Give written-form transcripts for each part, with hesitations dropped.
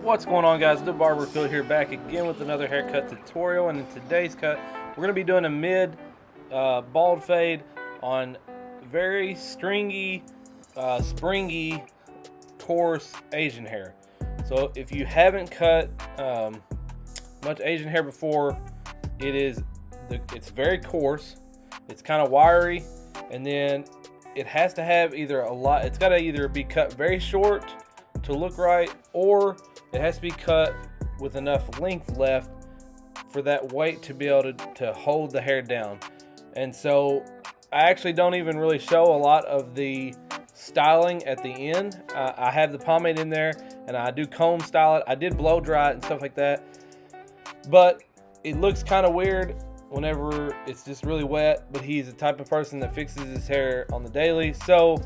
What's going on, guys? The Barber Phil here, back again with another haircut tutorial. And in today's cut, we're going to be doing a mid bald fade on very stringy, springy, coarse Asian hair. So if you haven't cut much Asian hair before, it's very coarse, it's kind of wiry, and then it has to have it's got to either be cut very short to look right, or it has to be cut with enough length left for that weight to be able to hold the hair down. And so I actually don't even really show a lot of the styling at the end. I have the pomade in there and I do comb style it. I did blow dry it and stuff like that, but it looks kind of weird whenever it's just really wet. But he's the type of person that fixes his hair on the daily, so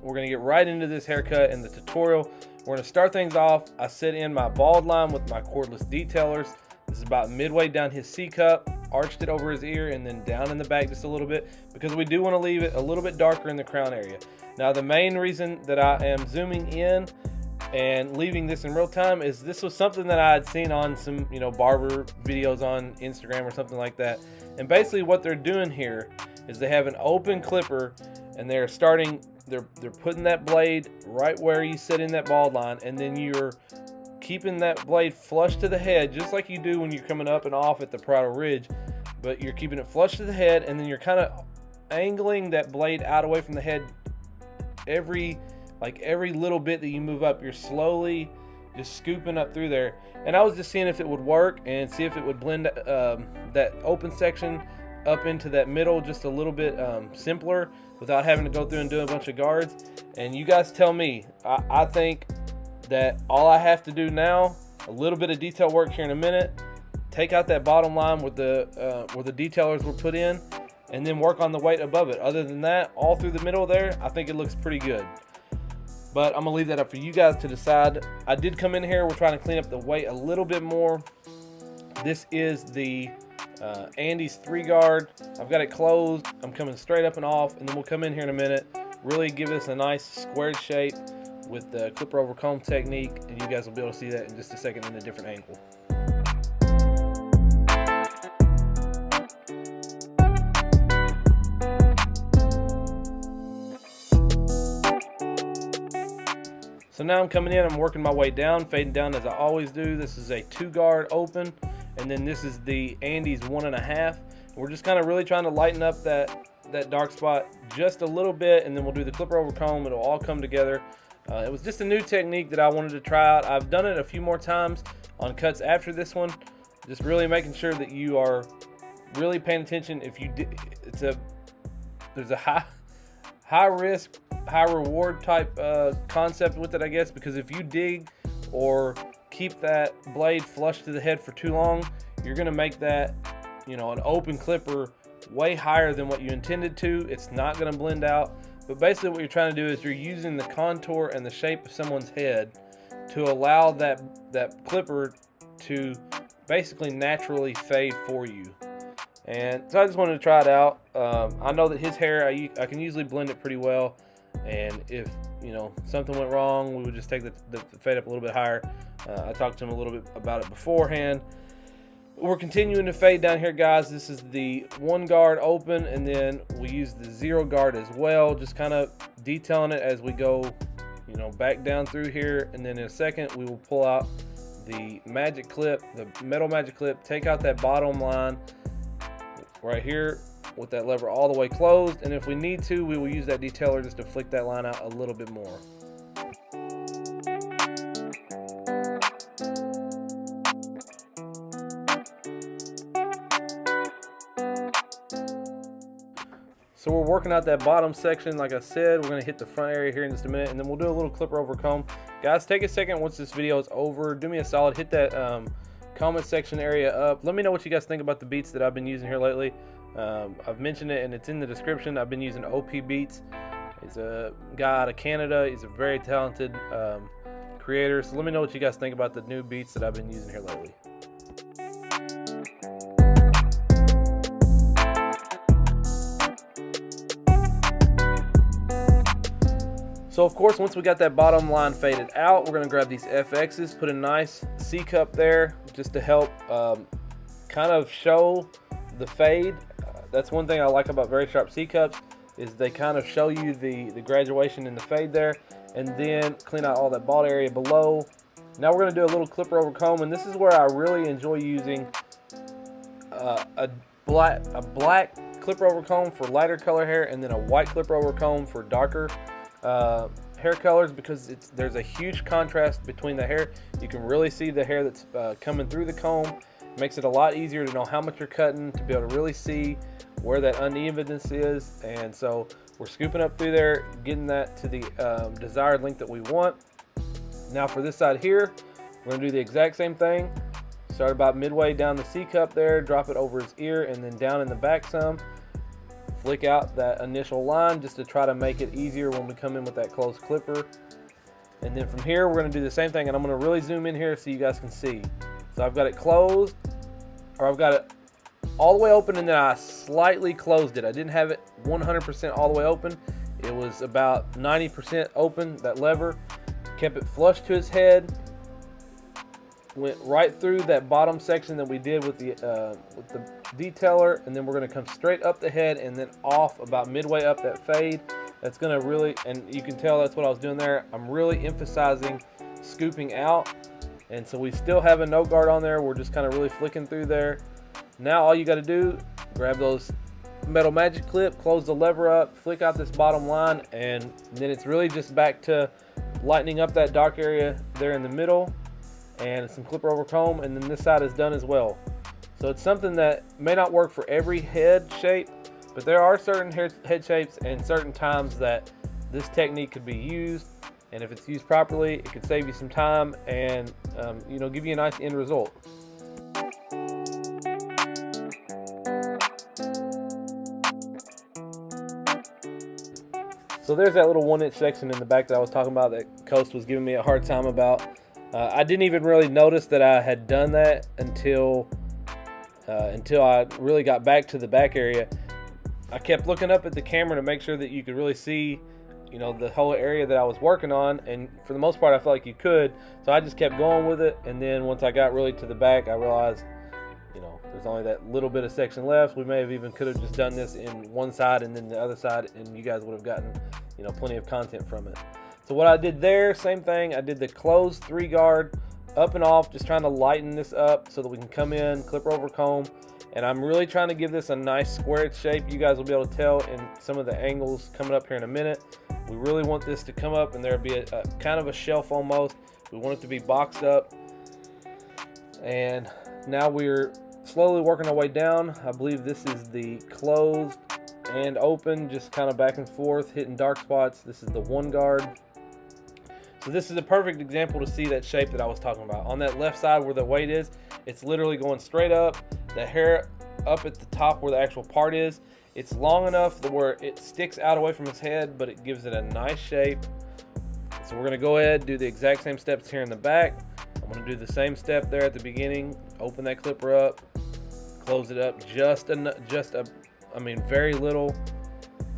we're gonna get right into this haircut in the tutorial. We're gonna start things off. I set in my bald line with my cordless detailers. This is about midway down his C cup, arched it over his ear, and then down in the back just a little bit, because we do want to leave it a little bit darker in the crown area. Now, the main reason that I am zooming in and leaving this in real time is this was something that I had seen on some, barber videos on Instagram or something like that. And basically what they're doing here is they have an open clipper, and they're putting that blade right where you sit in that bald line, and then you're keeping that blade flush to the head, just like you do when you're coming up and off at the parietal ridge, but you're keeping it flush to the head, and then you're kind of angling that blade out away from the head. Every little bit that you move up, you're slowly just scooping up through there. And I was just seeing if it would work and see if it would blend that open section up into that middle just a little bit simpler without having to go through and do a bunch of guards. And you guys tell me. I think that all I have to do now, a little bit of detail work here in a minute, take out that bottom line where the detailers were put in, and then work on the weight above it. Other than that, all through the middle there, I think it looks pretty good. But I'm gonna leave that up for you guys to decide. I did come in here, we're trying to clean up the weight a little bit more. This is the Andy's 3-guard. I've got it closed. I'm coming straight up and off, and then we'll come in here in a minute, really give us a nice squared shape with the clipper over comb technique, and you guys will be able to see that in just a second in a different angle. So now I'm coming in, I'm working my way down, fading down as I always do. This is a 2-guard open, and then this is the Andy's 1.5. We're just kind of really trying to lighten up that dark spot just a little bit, and then we'll do the clipper over comb. It'll all come together. It was just a new technique that I wanted to try out. I've done it a few more times on cuts after this one, just really making sure that you are really paying attention. There's a high risk, high reward type concept with it, I guess, because if you dig or keep that blade flush to the head for too long, you're gonna make that, an open clipper way higher than what you intended to. It's not gonna blend out. But basically what you're trying to do is you're using the contour and the shape of someone's head to allow that clipper to basically naturally fade for you. And so I just wanted to try it out. I know that his hair, I can usually blend it pretty well. And if something went wrong, we would just take the fade up a little bit higher. I talked to him a little bit about it beforehand. We're continuing to fade down here, guys. This is the 1-guard open, and then we use the 0-guard as well, just kind of detailing it as we go back down through here. And then in a second we will pull out the magic clip, the metal magic clip, take out that bottom line right here with that lever all the way closed, and if we need to, we will use that detailer just to flick that line out a little bit more. So we're working out that bottom section. Like I said, we're going to hit the front area here in just a minute, and then we'll do a little clipper over comb. Guys, take a second once this video is over, do me a solid, hit that comment section area up. Let me know what you guys think about the beats that I've been using here lately. I've mentioned it and it's in the description. I've been using OP Beats. He's a guy out of Canada. He's a very talented creator. So let me know what you guys think about the new beats that I've been using here lately. So of course, once we got that bottom line faded out, we're gonna grab these FXs, put a nice C cup there just to help kind of show the fade. That's one thing I like about very sharp C cups, is they kind of show you the graduation in the fade there, and then clean out all that bald area below. Now we're gonna do a little clipper over comb, and this is where I really enjoy using a black clipper over comb for lighter color hair, and then a white clipper over comb for darker hair colors, because there's a huge contrast between the hair. You can really see the hair that's coming through the comb. It makes it a lot easier to know how much you're cutting, to be able to really see where that unevenness is. And so we're scooping up through there, getting that to the desired length that we want. Now for this side here, we're gonna do the exact same thing. Start about midway down the C cup there, drop it over his ear, and then down in the back some. Flick out that initial line just to try to make it easier when we come in with that closed clipper. And then from here, we're gonna do the same thing, and I'm gonna really zoom in here so you guys can see. So I've got it closed, or I've got it all the way open, and then I slightly closed it. I didn't have it 100% all the way open. It was about 90% open, that lever. Kept it flush to his head. Went right through that bottom section that we did with the detailer, and then we're going to come straight up the head and then off about midway up that fade. That's going to really, and you can tell that's what I was doing there. I'm really emphasizing scooping out, and so we still have a no guard on there. We're just kind of really flicking through there. Now all you got to do, grab those metal magic clip, close the lever up, flick out this bottom line, and then it's really just back to lightening up that dark area there in the middle, and some clipper over comb, and then this side is done as well. So it's something that may not work for every head shape, but there are certain head shapes and certain times that this technique could be used, and if it's used properly, it could save you some time and you know, give you a nice end result. So there's that little 1-inch section in the back that I was talking about that Coast was giving me a hard time about. I didn't even really notice that I had done that until I really got back to the back area. I kept looking up at the camera to make sure that you could really see, you know, the whole area that I was working on, and for the most part I felt like you could. So I just kept going with it, and then once I got really to the back, I realized, you know, there's only that little bit of section left. We may have even could have just done this in one side and then the other side, and you guys would have gotten, you know, plenty of content from it. So what I did there, same thing. I did the closed 3-guard up and off, just trying to lighten this up so that we can come in, clipper over comb. And I'm really trying to give this a nice squared shape. You guys will be able to tell in some of the angles coming up here in a minute. We really want this to come up and there'll be a kind of a shelf almost. We want it to be boxed up. And now we're slowly working our way down. I believe this is the closed and open, just kind of back and forth, hitting dark spots. This is the 1-guard. So this is a perfect example to see that shape that I was talking about. On that left side where the weight is, it's literally going straight up. The hair up at the top where the actual part is, it's long enough that where it sticks out away from his head, but it gives it a nice shape. So we're gonna go ahead and do the exact same steps here in the back. I'm gonna do the same step there at the beginning. Open that clipper up, close it up I mean very little.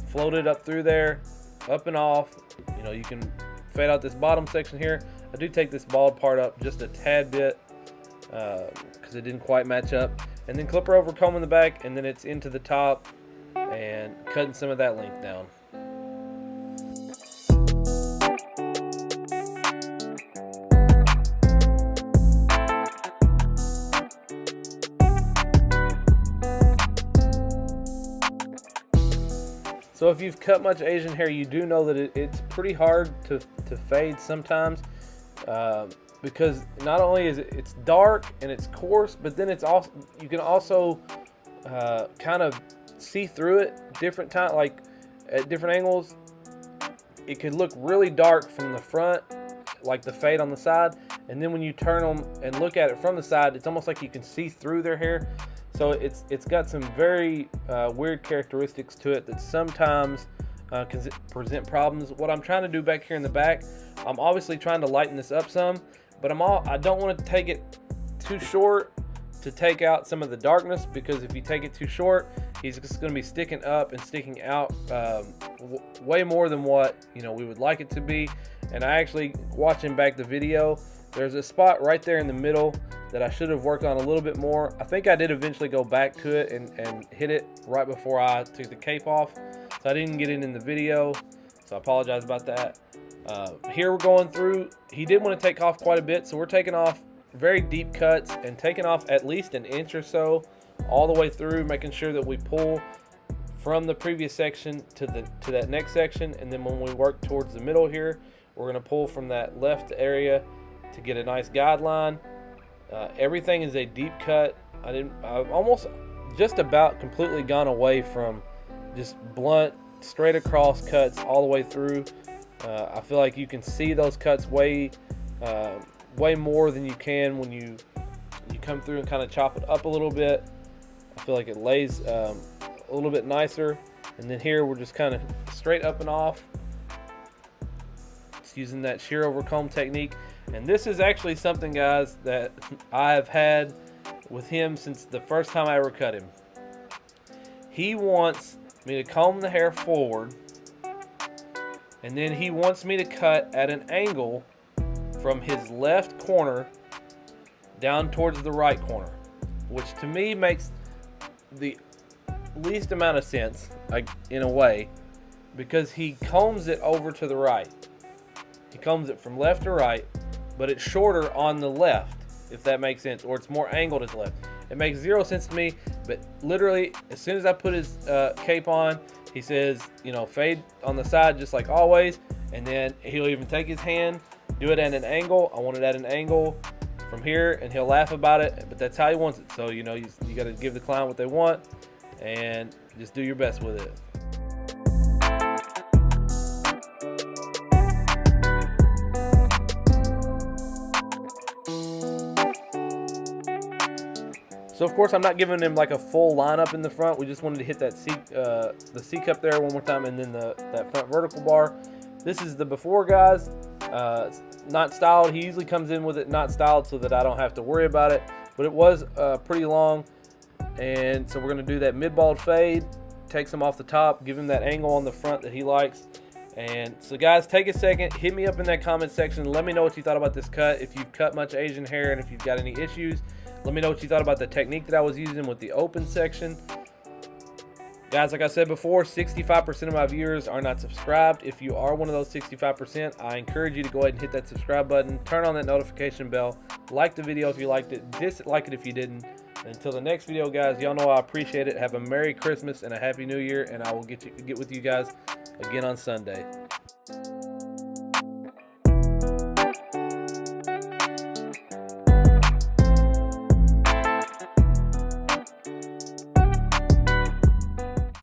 Float it up through there, up and off. You know, you can fade out this bottom section here. I do take this bald part up just a tad bit because it didn't quite match up, and then clipper over comb in the back, and then it's into the top and cutting some of that length down. So if you've cut much Asian hair, you do know that it's pretty hard to fade sometimes because not only is it's dark and it's coarse, but then it's also, you can also kind of see through it different time, like at different angles. It could look really dark from the front, like the fade on the side, and then when you turn them and look at it from the side, it's almost like you can see through their hair. So it's got some very weird characteristics to it that sometimes can present problems. What I'm trying to do back here in the back, I'm obviously trying to lighten this up some, but I don't want to take it too short to take out some of the darkness, because if you take it too short, he's just going to be sticking up and sticking out way more than what, you know, we would like it to be. And I actually, watching back the video, there's a spot right there in the middle that I should have worked on a little bit more. I think I did eventually go back to it and hit it right before I took the cape off, so I didn't get it in the video, so I apologize about that. Here we're going through, he did want to take off quite a bit, so we're taking off very deep cuts and taking off at least an inch or so all the way through, making sure that we pull from the previous section to that next section. And then when we work towards the middle here, we're going to pull from that left area to get a nice guideline. Everything is a deep cut. I've almost just about completely gone away from just blunt straight across cuts all the way through. I feel like you can see those cuts way more than you can when you come through and kind of chop it up a little bit. I feel like it lays a little bit nicer. And then here we're just kind of straight up and off, just using that shear over comb technique. And this is actually something, guys, that I've had with him since the first time I ever cut him. He wants me to comb the hair forward, and then he wants me to cut at an angle from his left corner down towards the right corner, which to me makes the least amount of sense, like, in a way, because he combs it over to the right. He combs it from left to right, but it's shorter on the left, if that makes sense, or it's more angled to the left. It makes zero sense to me, but literally, as soon as I put his cape on, he says, you know, fade on the side just like always, and then he'll even take his hand, do it at an angle. I want it at an angle from here, and he'll laugh about it, but that's how he wants it. So, you know, you got to give the client what they want, and just do your best with it. So of course I'm not giving him like a full lineup in the front. We just wanted to hit that the C cup there one more time, and then that front vertical bar. This is the before, guys. It's not styled. He usually comes in with it not styled so that I don't have to worry about it. But it was pretty long, and so we're gonna do that mid-bald fade. Takes him off the top, give him that angle on the front that he likes. And so guys, take a second, hit me up in that comment section. Let me know what you thought about this cut. If you've cut much Asian hair and if you've got any issues, let me know what you thought about the technique that I was using with the open section. Guys, like I said before, 65% of my viewers are not subscribed. If you are one of those 65%, I encourage you to go ahead and hit that subscribe button, turn on that notification bell, like the video if you liked it, dislike it if you didn't. And until the next video, guys, y'all know I appreciate it. Have a Merry Christmas and a Happy New Year, and I will get with you guys again on Sunday.